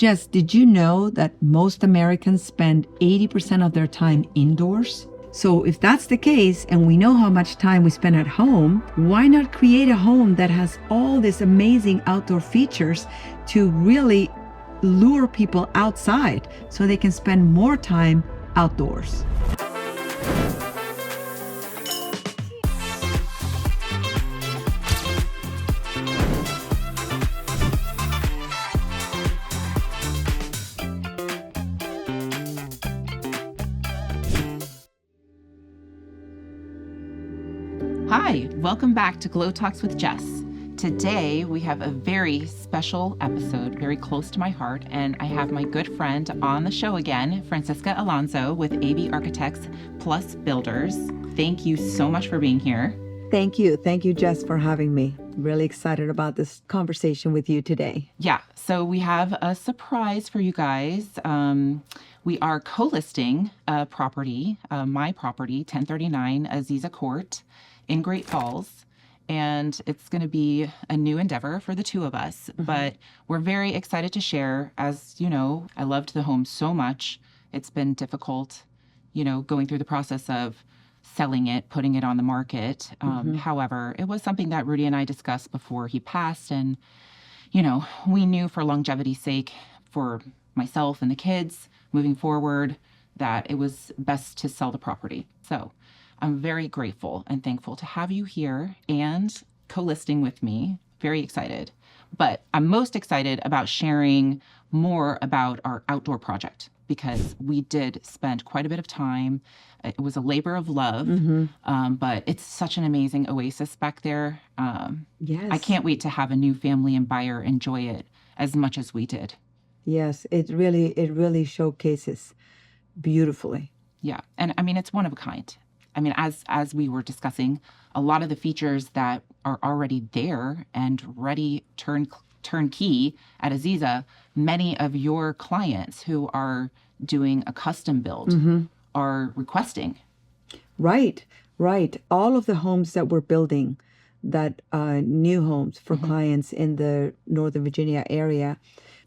Jess, did you know that most Americans spend 80% of their time indoors? So if that's the case, and we know how much time we spend at home, why not create a home that has all these amazing outdoor features to really lure people outside so they can spend more time outdoors? Hi, welcome back to Glow Talks with Jess. Today we have a very special episode, very close to my heart, and I have my good friend on the show again, Francisca Alonso with AV Architects Plus Builders. Thank you so much for being here. Thank you. Thank you, Jess, for having me. Really excited about this conversation with you today. Yeah, so we have a surprise for you guys. We are co-listing a property, my property, 1039 Aziza Court in Great Falls. And it's going to be a new endeavor for the two of us, but we're very excited to share. As you know, I loved the home so much. It's been difficult, going through the process of selling it, putting it on the market. However, it was something that Rudy and I discussed before he passed. And, we knew for longevity's sake, for myself and the kids moving forward, that it was best to sell the property. So I'm very grateful and thankful to have you here and co-listing with me. Very excited. But I'm most excited about sharing more about our outdoor project because we did spend quite a bit of time. It was a labor of love, but it's such an amazing oasis back there. Yes. I can't wait to have a new family and buyer enjoy it as much as we did. Yes, it really showcases beautifully. Yeah. And I mean, it's one of a kind. I mean, as we were discussing, a lot of the features that are already there and ready turnkey at Aziza, many of your clients who are doing a custom build are requesting. Right. All of the homes that we're building, that new homes for clients in the Northern Virginia area,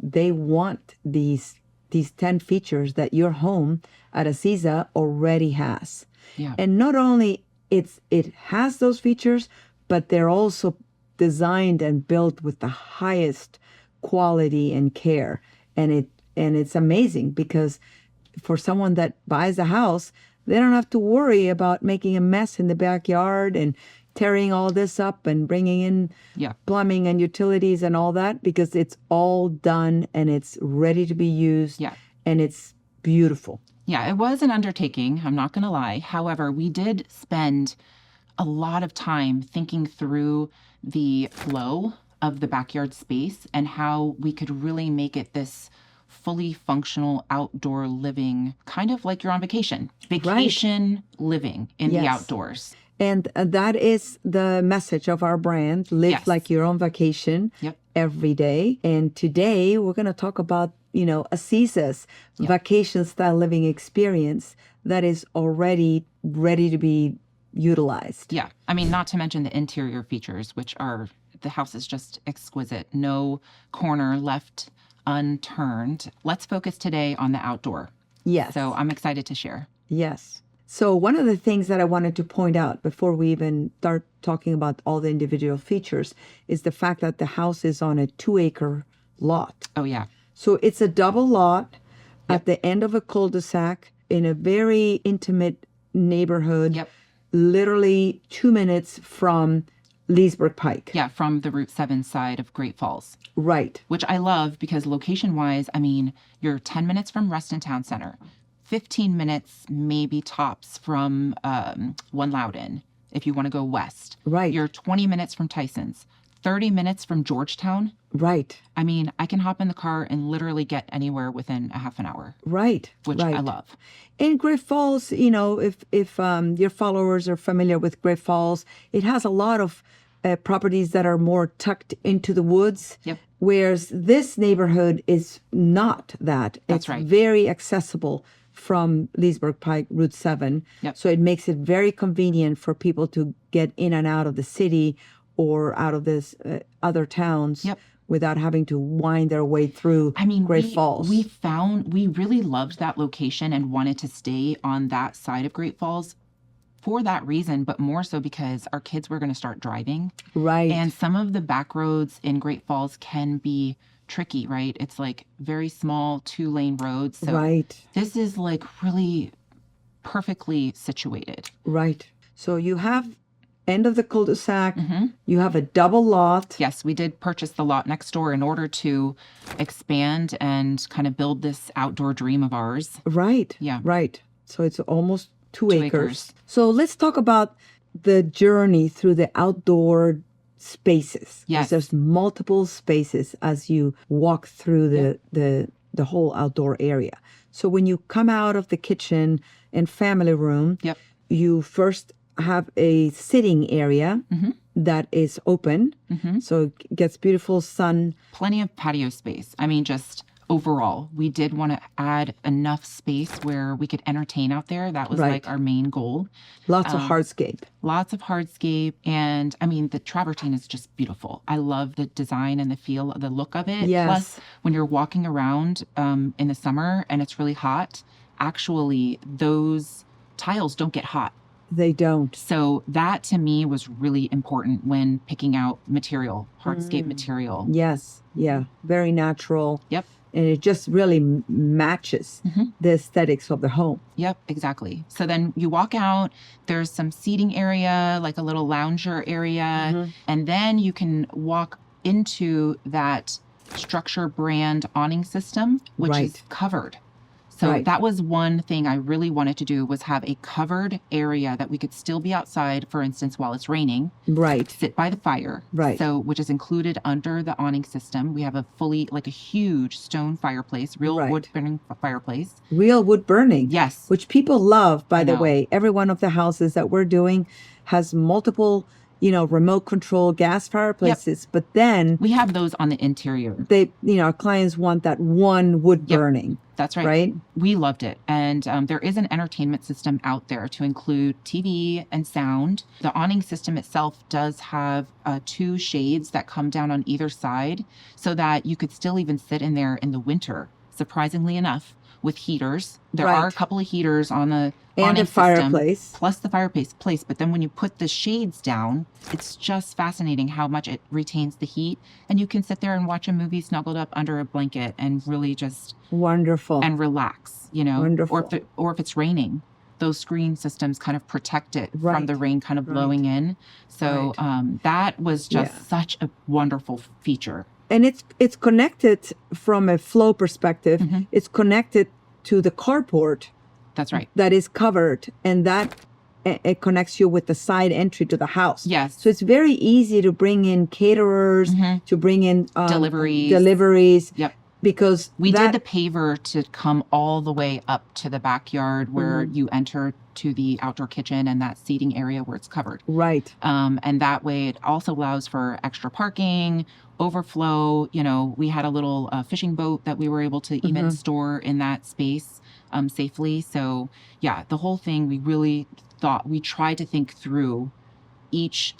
they want these 10 features that your home at Aziza already has. Yeah. And not only it has those features, but they're also designed and built with the highest quality and care. And it's amazing because for someone that buys a house, they don't have to worry about making a mess in the backyard and tearing all this up and bringing in plumbing and utilities and all that, because it's all done and it's ready to be used. Yeah. And it's beautiful. Yeah, it was an undertaking. I'm not going to lie. However, we did spend a lot of time thinking through the flow of the backyard space and how we could really make it this fully functional outdoor living, kind of like you're on vacation living in the outdoors. And that is the message of our brand, live like you're on vacation every day. And today we're going to talk about, Aziza's vacation style living experience that is already ready to be utilized. Yeah. I mean, not to mention the interior features, which are, the house is just exquisite. No corner left unturned. Let's focus today on the outdoor. Yes. So I'm excited to share. Yes. So one of the things that I wanted to point out before we even start talking about all the individual features is the fact that the house is on a 2-acre lot. Oh, yeah. So it's a double lot at the end of a cul-de-sac in a very intimate neighborhood, literally 2 minutes from Leesburg Pike. Yeah, from the Route 7 side of Great Falls. Right. Which I love because location-wise, I mean, you're 10 minutes from Reston Town Center, 15 minutes maybe tops from One Loudoun if you want to go west. Right. You're 20 minutes from Tyson's, 30 minutes from Georgetown. Right. I mean, I can hop in the car and literally get anywhere within a half an hour. Right. Which I love. In Great Falls, if your followers are familiar with Great Falls, it has a lot of properties that are more tucked into the woods. Yep. Whereas this neighborhood is not that. That's right. It's very accessible from Leesburg Pike, Route 7. Yep. So it makes it very convenient for people to get in and out of the city or out of this other towns without having to wind their way through Great Falls. We really loved that location and wanted to stay on that side of Great Falls for that reason, but more so because our kids were going to start driving. Right. And some of the back roads in Great Falls can be tricky, right? It's like very small 2-lane roads. So right. This is like really perfectly situated. Right. So you have end of the cul-de-sac. You have a double lot. Yes, we did purchase the lot next door in order to expand and kind of build this outdoor dream of ours. Right. Yeah. Right. So it's almost 2 acres. So let's talk about the journey through the outdoor spaces. Yes. There's multiple spaces as you walk through the whole outdoor area. So when you come out of the kitchen and family room, you first have a sitting area that is open. So it gets beautiful sun. Plenty of patio space. I mean, just overall, we did want to add enough space where we could entertain out there. That was like our main goal. Lots of hardscape. Lots of hardscape. And I mean, the travertine is just beautiful. I love the design and the feel, the look of it. Yes. Plus, when you're walking around in the summer and it's really hot, actually, those tiles don't get hot. They don't. So that to me was really important when picking out material, hardscape material. Yes. Yeah. Very natural. Yep. And it just really matches the aesthetics of the home. Yep, exactly. So then you walk out, there's some seating area, like a little lounger area, and then you can walk into that structure brand awning system, which is covered. So that was one thing I really wanted to do, was have a covered area that we could still be outside, for instance, while it's raining. Right. Sit by the fire. Right. So, which is included under the awning system. We have a a huge stone fireplace, real wood burning fireplace. Real wood burning. Yes. Which people love, by the way. Every one of the houses that we're doing has multiple, remote control gas fireplaces, but then we have those on the interior. They, our clients want that one wood burning. That's right. Right. We loved it. And there is an entertainment system out there to include TV and sound. The awning system itself does have 2 shades that come down on either side so that you could still even sit in there in the winter, surprisingly enough, with heaters. There are a couple of heaters on the and a fireplace. System, plus the fireplace. But then when you put the shades down, it's just fascinating how much it retains the heat. And you can sit there and watch a movie snuggled up under a blanket and really just wonderful and relax, Wonderful. Or if it's raining, those screen systems kind of protect it from the rain kind of blowing in. So that was just such a wonderful feature. And it's connected from a flow perspective. It's connected to the carport. That's right. That is covered, and that it connects you with the side entry to the house. Yes. So it's very easy to bring in caterers, to bring in deliveries. Yep. Because we did the paver to come all the way up to the backyard where you enter to the outdoor kitchen and that seating area where it's covered. Right. And that way it also allows for extra parking, overflow. We had a little fishing boat that we were able to even store in that space safely. So the whole thing, we tried to think through each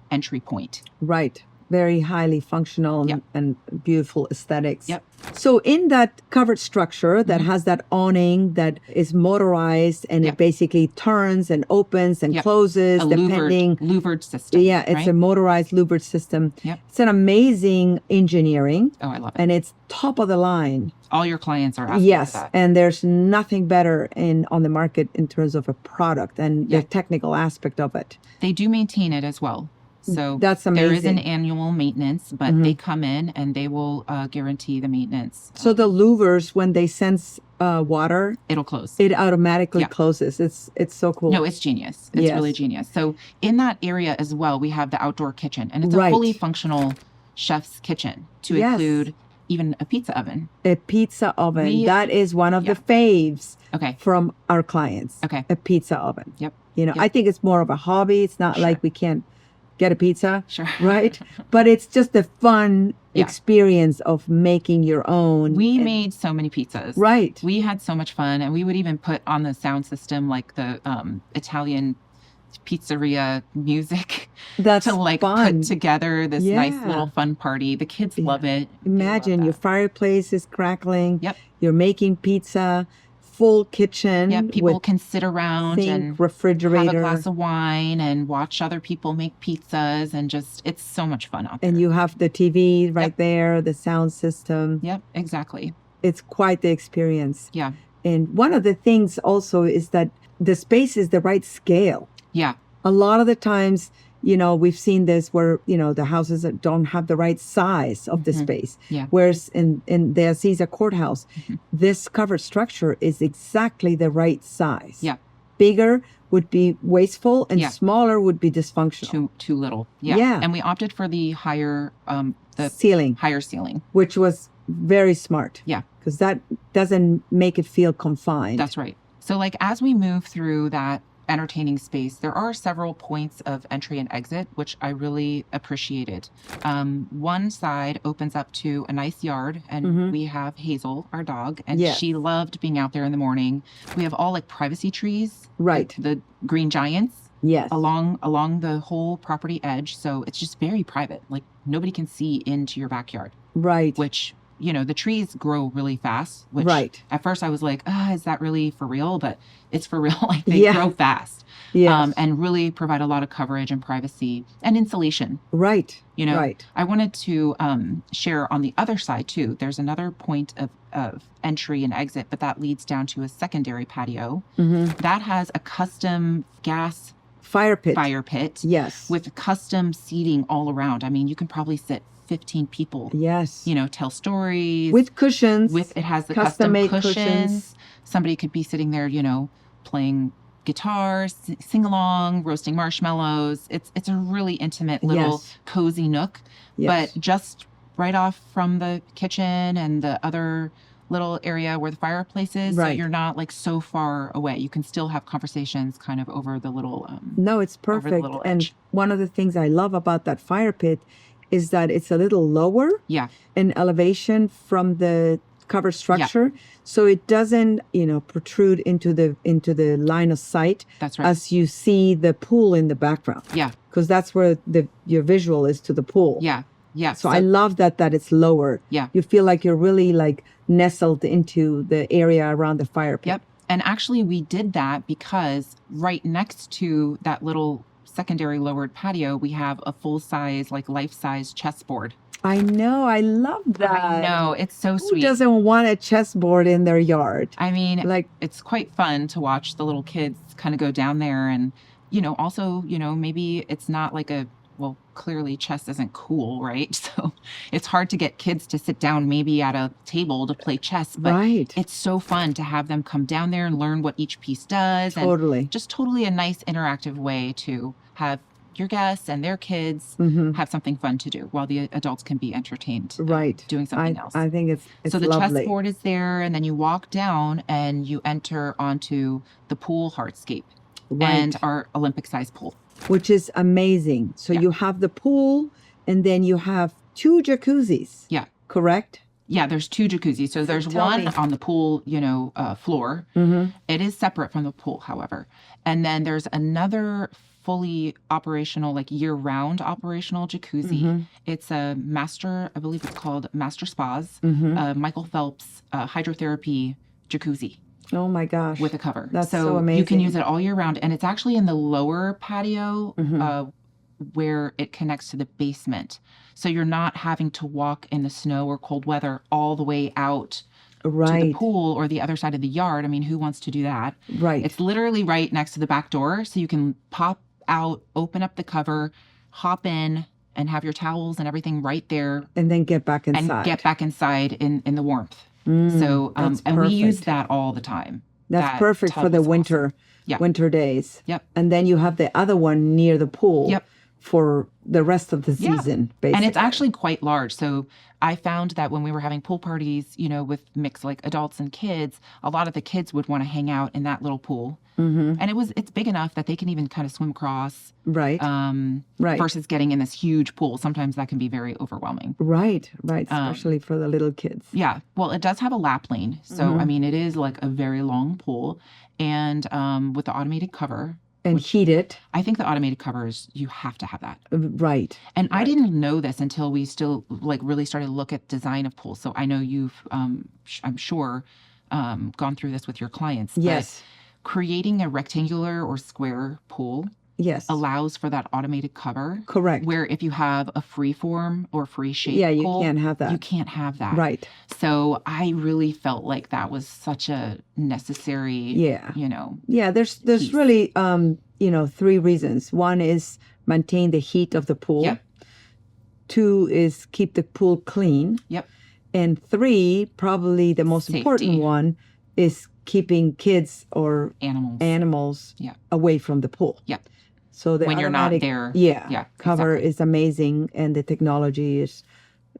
entry point. Right. Very highly functional and beautiful aesthetics. Yep. So in that covered structure that has that awning that is motorized and it basically turns and opens and closes depending. Louvered system. Yeah, it's a motorized louvered system. Yep. It's an amazing engineering. Oh, I love it. And it's top of the line. All your clients are asking for that. And there's nothing better on the market in terms of a product and the technical aspect of it. They do maintain it as well. So that's amazing. There is an annual maintenance, but they come in and they will guarantee the maintenance. So the louvers, when they sense water, it'll close. It automatically closes. It's so cool. No, it's genius. It's really genius. So in that area as well, we have the outdoor kitchen, and it's a fully functional chef's kitchen to include even a pizza oven. A pizza oven. That is one of the faves from our clients. Okay. A pizza oven. Yep. I think it's more of a hobby. It's not like we can't get a pizza, right? But it's just a fun experience of making your own. We made so many pizzas. Right. We had so much fun, and we would even put on the sound system like the Italian pizzeria music That's to like fun. put together this nice Yeah. little fun party. The kids love it. They love Imagine your that. fireplace is crackling. Yep. You're making pizza, full kitchen Yeah, people with can sit around sink, and have a refrigerator, glass of wine and watch other people make pizzas, and just it's so much fun out there. and you have the TV right there, the sound system. Yep, exactly. It's quite the experience. Yeah. And one of the things also is that the space is the right scale. Yeah. A lot of the times, we've seen this where, the houses that don't have the right size of the space. Yeah. Whereas in the Aziza courthouse, this covered structure is exactly the right size. Yeah. Bigger would be wasteful and Yeah. smaller would be dysfunctional. Too little. Yeah. Yeah. And we opted for the higher Ceiling, higher ceiling. which was very smart. Yeah. Because that doesn't make it feel confined. That's right. So like as we move through that entertaining space, there are several points of entry and exit, which I really appreciated. One side opens up to a nice yard, and we have Hazel, our dog, and Yes. she loved being out there in the morning. We have all like privacy trees, Right. The green giants Yes. along the whole property edge. So it's just very private. Like nobody can see into your backyard, Right. which the trees grow really fast, which Right. at first I was like, is that really for real? But it's for real. Like they Yeah. grow fast. Yes. And really provide a lot of coverage and privacy and insulation. Right. Right. I wanted to share on the other side too. There's another point of entry and exit, but that leads down to a secondary patio that has a custom gas Fire pit. Yes. with custom seating all around. I mean, you can probably sit 15 people. Yes. Tell stories With cushions. it has the custom-made custom cushions. cushions. Somebody could be sitting there, playing guitar, sing along, roasting marshmallows. It's a really intimate little Yes. cozy nook, Yes. but just right off from the kitchen and the other little area where the fireplace is. So Right. you're not like so far away. You can still have conversations kind of over the little No, it's over the perfect. little And edge. one of the things I love about that fire pit is that it's a little lower Yeah. in elevation from the covered structure. So it doesn't, protrude into the line of sight That's right. as you see the pool in the background. Yeah. Because that's where your visual is to the pool. Yeah. Yeah. So I love that it's lower. Yeah. You feel like you're really like nestled into the area around the fire pit. Yep. And actually we did that because right next to that little secondary lowered patio, we have a full-size, like life-size chessboard. I know. I love that. I know. It's so Who sweet. doesn't want a chessboard in their yard? I mean, Like, it's quite fun to watch the little kids kind of go down there and, also, maybe it's not like clearly chess isn't cool, right? So it's hard to get kids to sit down maybe at a table to play chess, but right. it's so fun to have them come down there and learn what each piece does. Totally. And just totally a nice interactive way to have your guests and their kids have something fun to do while the adults can be entertained Right. doing something else. I think it's So the lovely. chessboard is there, and then you walk down and you enter onto the pool hardscape Right. and our Olympic-sized pool. Which is amazing. So Yeah. you have the pool and then you have 2 jacuzzis. Yeah. Correct? Yeah, there's 2 jacuzzis. So there's tell one me. on the pool, floor. Mm-hmm. It is separate from the pool, however. And then there's another fully operational, like year-round operational jacuzzi. Mm-hmm. It's a master, I believe it's called Master Spas, Mm-hmm. Michael Phelps hydrotherapy jacuzzi Oh my gosh. with a cover. That's so You can amazing. use it all year round. And it's actually in the lower patio where it connects to the basement. So you're not having to walk in the snow or cold weather all the way out to the Right. pool or the other side of the yard. I mean, who wants to do that? Right. It's literally right next to the back door. So you can pop out, open up the cover, hop in, and have your towels and everything right there and then get back inside. and get back inside in the warmth. Mm, So, that's and we use perfect. that all the time. That's That perfect tub for the is awesome. winter Yeah. winter days. Yep. And then you have the other one near the pool Yep. for the rest of the Yeah. season, basically. And it's actually quite large. So I found that when we were having pool parties, with mixed like adults and kids, a lot of the kids would want to hang out in that little pool. Mm-hmm. And it's big enough that they can even kind of swim across Right. Right. versus getting in this huge pool. Sometimes that can be very overwhelming. Right. Especially for the little kids. Yeah. Well, it does have a lap lane. So, I mean, it is like a very long pool and with the automated cover. And heated. I think the automated covers, you have to have that. Right. And I didn't know this until we still like really started to look at design of pools. So I know you've, I'm sure, gone through this with your clients. Yes. But creating a rectangular or square pool Yes. allows for that automated cover. Correct. Where if you have a free form or free shape you pool, can't have that. You can't have that. Right. So I really felt like that was such a necessary, Yeah, there's piece. really, 3 reasons. One is maintain the heat of the pool. Yep. 2 is keep the pool clean. Yep. And 3, probably the most Safety. important one, is keeping kids or animals away from the pool. Yep. So the when you're not automatic, there. cover exactly. is amazing, and the technology is,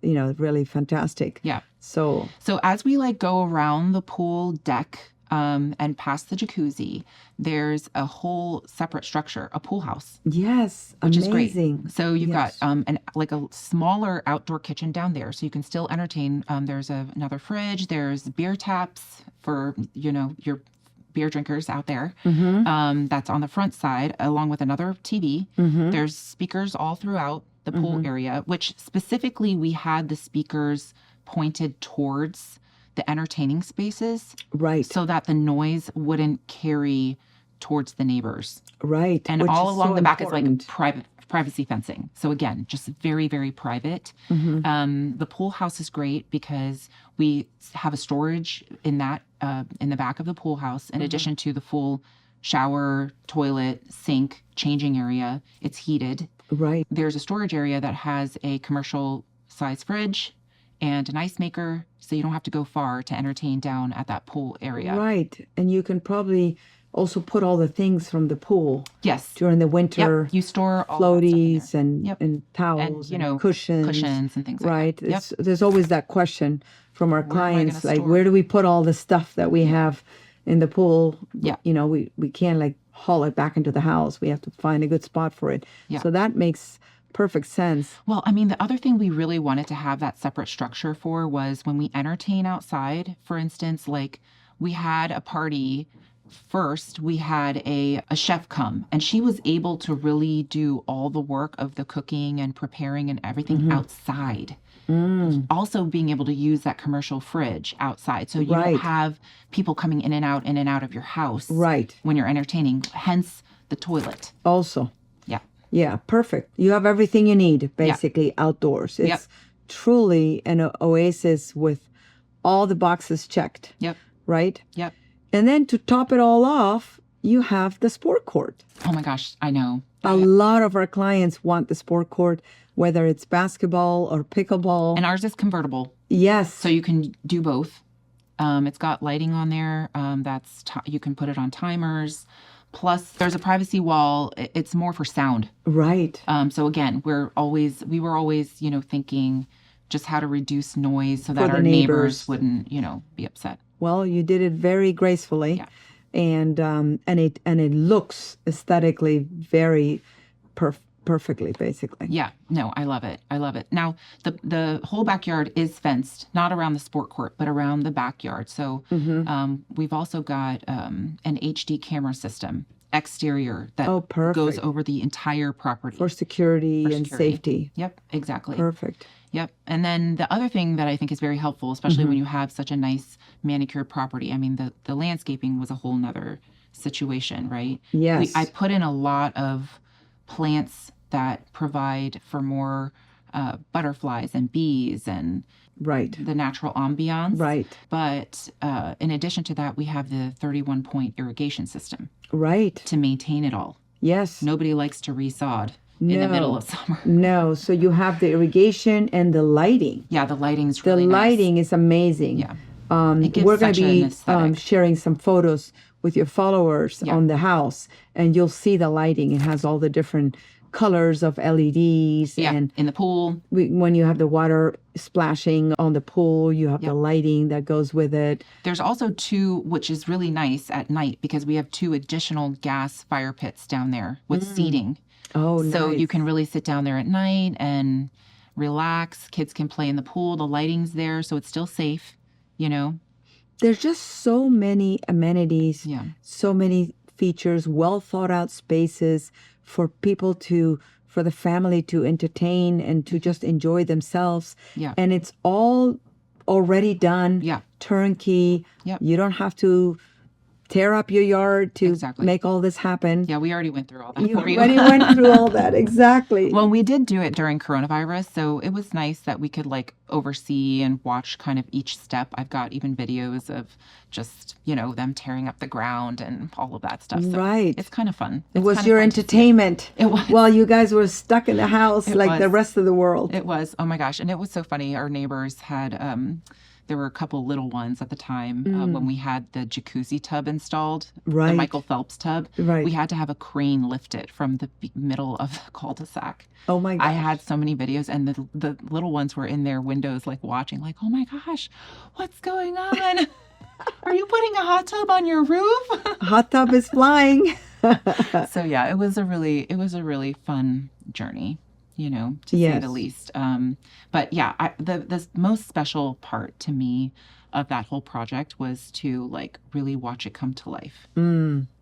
really fantastic. Yeah. So as we like go around the pool deck and past the jacuzzi, there's a whole separate structure, a pool house. Yes, which amazing. is great. So you've got a smaller outdoor kitchen down there, so you can still entertain. There's another fridge. There's beer taps for your beer drinkers out there. Mm-hmm. That's on the front side, along with another TV. Mm-hmm. There's speakers all throughout the pool area, which specifically we had the speakers pointed towards the entertaining spaces. Right. So that the noise wouldn't carry towards the neighbors. Right. And which all is along so the back important. is like privacy fencing. So again, just very, very private. Mm-hmm. The pool house is great because we have a storage in that in the back of the pool house, in addition to the full shower, toilet, sink, changing area. It's heated. Right. There's a storage area that has a commercial size fridge and an ice maker, so you don't have to go far to entertain down at that pool area. Right. And you can probably also put all the things from the pool. Yes. During the winter. Yep. You store all floaties that stuff and towels and cushions and things like right. that. Yep. There's always that question from our clients, like, store? where do we put all the stuff that we have in the pool? Yeah. We can't like haul it back into the house. We have to find a good spot for it. Yeah. So that makes perfect sense. Well, I mean, the other thing we really wanted to have that separate structure for was when we entertain outside, for instance, like we had a party. First, we had a chef come, and she was able to really do all the work of the cooking and preparing and everything outside. Also being able to use that commercial fridge outside. So you don't have people coming in and out of your house when you're entertaining, hence the toilet. Also. Yeah, perfect. You have everything you need, basically, outdoors. It's truly an oasis with all the boxes checked. Yep. Right? Yep. And then to top it all off, you have the sport court. Oh my gosh, I know. A lot of our clients want the sport court, whether it's basketball or pickleball. And ours is convertible. Yes. So you can do both. It's got lighting on there. You can put it on timers. Plus, there's a privacy wall. It's more for sound. Right. So again, we were always, thinking just how to reduce noise so that our neighbors wouldn't, be upset. Well, you did it very gracefully. Yeah. And it looks aesthetically very perfectly, basically. Yeah. No, I love it. Now, the whole backyard is fenced, not around the sport court, but around the backyard. So we've also got an HD camera system, exterior, that goes over the entire property. For security and safety. Yep, exactly. Perfect. Yep. And then the other thing that I think is very helpful, especially when you have such a nice manicured property, I mean, the landscaping was a whole nother situation, right? Yes. I put in a lot of plants that provide for more butterflies and bees and the natural ambiance. Right. But in addition to that, we have the 31-point irrigation system. Right. To maintain it all. Yes. Nobody likes to resod in the middle of summer. No. So you have the irrigation and the lighting. Yeah, the lighting's really nice. The lighting is amazing. Yeah. We're going to be sharing some photos with your followers on the house, and you'll see the lighting. It has all the different colors of LEDs. Yeah, and in the pool. When you have the water splashing on the pool, you have the lighting that goes with it. There's also 2, which is really nice at night, because we have 2 additional gas fire pits down there with seating. Oh, nice. So you can really sit down there at night and relax. Kids can play in the pool. The lighting's there, so it's still safe, There's just so many amenities, so many features, well thought out spaces for people for the family to entertain and to just enjoy themselves. Yeah. And it's all already done, Yeah. turnkey. Yep. You don't have to tear up your yard to Exactly. make all this happen. Yeah, we already went through all that You for you. already went through all that. Exactly. Well, we did do it during coronavirus, so it was nice that we could like oversee and watch kind of each step. I've got even videos of just, them tearing up the ground and all of that stuff. So Right. it's kind of fun. It It's was kind of your fun to see it. entertainment. It was. While you guys were stuck in the house like the was. rest of the world. It was. Oh my gosh. And it was so funny. Our neighbors had, there were a couple little ones at the time when we had the jacuzzi tub installed, Right. the Michael Phelps tub. Right. We had to have a crane lift it from the middle of the cul-de-sac. Oh my gosh. I had so many videos, and the little ones were in their windows, like watching, like, oh my gosh, what's going on? Are you putting a hot tub on your roof? Hot tub is flying. So yeah, it was a really fun journey, to say the least. But yeah, the most special part to me of that whole project was to like really watch it come to life.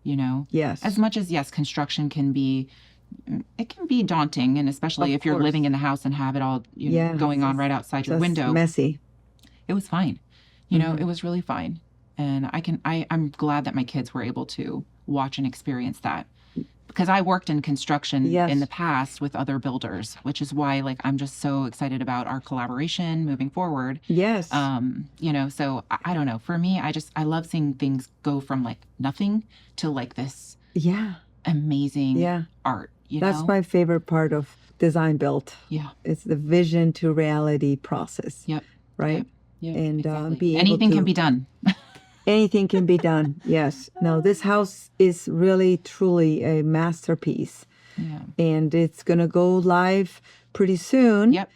Yes. As much as yes, construction can be daunting, and especially Of if you're course. living in the house and have it all going on right outside your Just window. messy. It was fine. It was really fine. And I'm glad that my kids were able to watch and experience that, because I worked in construction Yes. in the past with other builders, which is why like I'm just so excited about our collaboration moving forward. Yes. So I don't know. For me, I love seeing things go from like nothing to like this Yeah. amazing Yeah. art. That's my favorite part of design build. Yeah. It's the vision to reality process. Yep. Right. Yep. And Exactly. be able Anything to- can be done. Anything can be done. Yes. No, this house is really, truly a masterpiece. Yeah. And it's going to go live pretty soon. Yep.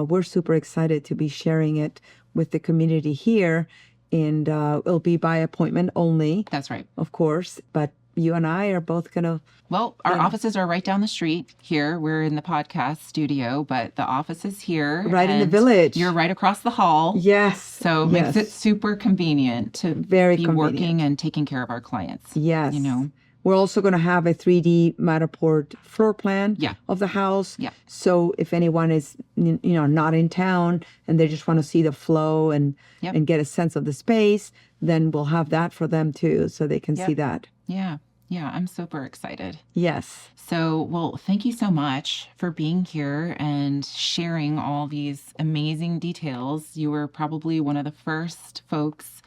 We're super excited to be sharing it with the community here. And it'll be by appointment only, That's right. of course. But you and I are both going to... Well, our offices are right down the street here. We're in the podcast studio, but the office is here. Right in the and village. You're right across the hall. Yes. So it makes it super convenient to Very be convenient. working and taking care of our clients. Yes. You know? We're also going to have a 3D Matterport floor plan Yeah. of the house. Yeah. So if anyone is, not in town and they just want to see the flow and Yep. and get a sense of the space, then we'll have that for them too, so they can see Yep. that. Yeah. Yeah. I'm super excited. Yes. So, well, thank you so much for being here and sharing all these amazing details. You were probably one of the first folks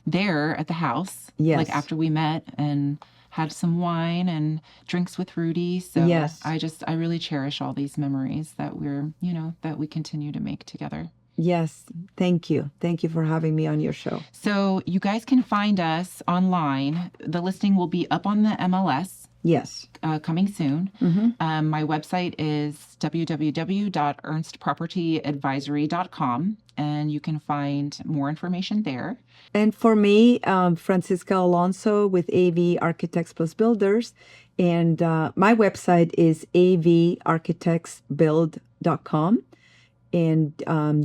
there at the house. Yes. Like after we met and had some wine and drinks with Rudy. So Yes. I really cherish all these memories that that we continue to make together. Yes. Thank you. Thank you for having me on your show. So you guys can find us online. The listing will be up on the MLS. Yes. Coming soon. Mm-hmm. My website is www.ernstpropertyadvisory.com, and you can find more information there. And for me, Francisca Alonso with AV Architects Plus Builders. And my website is avarchitectsbuild.com. And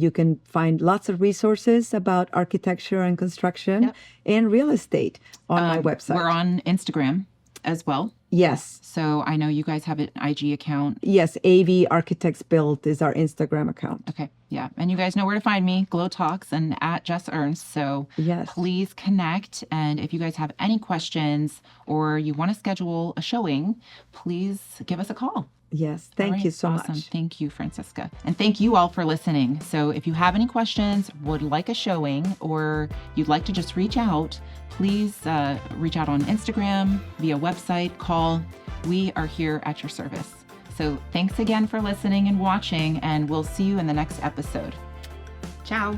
you can find lots of resources about architecture and construction Yep. and real estate on my website. We're on Instagram as well. Yes. So I know you guys have an IG account. Yes. AV Architects Build is our Instagram account. Okay. Yeah. And you guys know where to find me, Glow Talks and at Jess Ernst. So Yes. please connect. And if you guys have any questions or you want to schedule a showing, please give us a call. Yes. All Thank right, you so awesome. much. Thank you, Francisca. And thank you all for listening. So if you have any questions, would like a showing, or you'd like to just reach out, please reach out on Instagram, via website, call. We are here at your service. So thanks again for listening and watching, and we'll see you in the next episode. Ciao.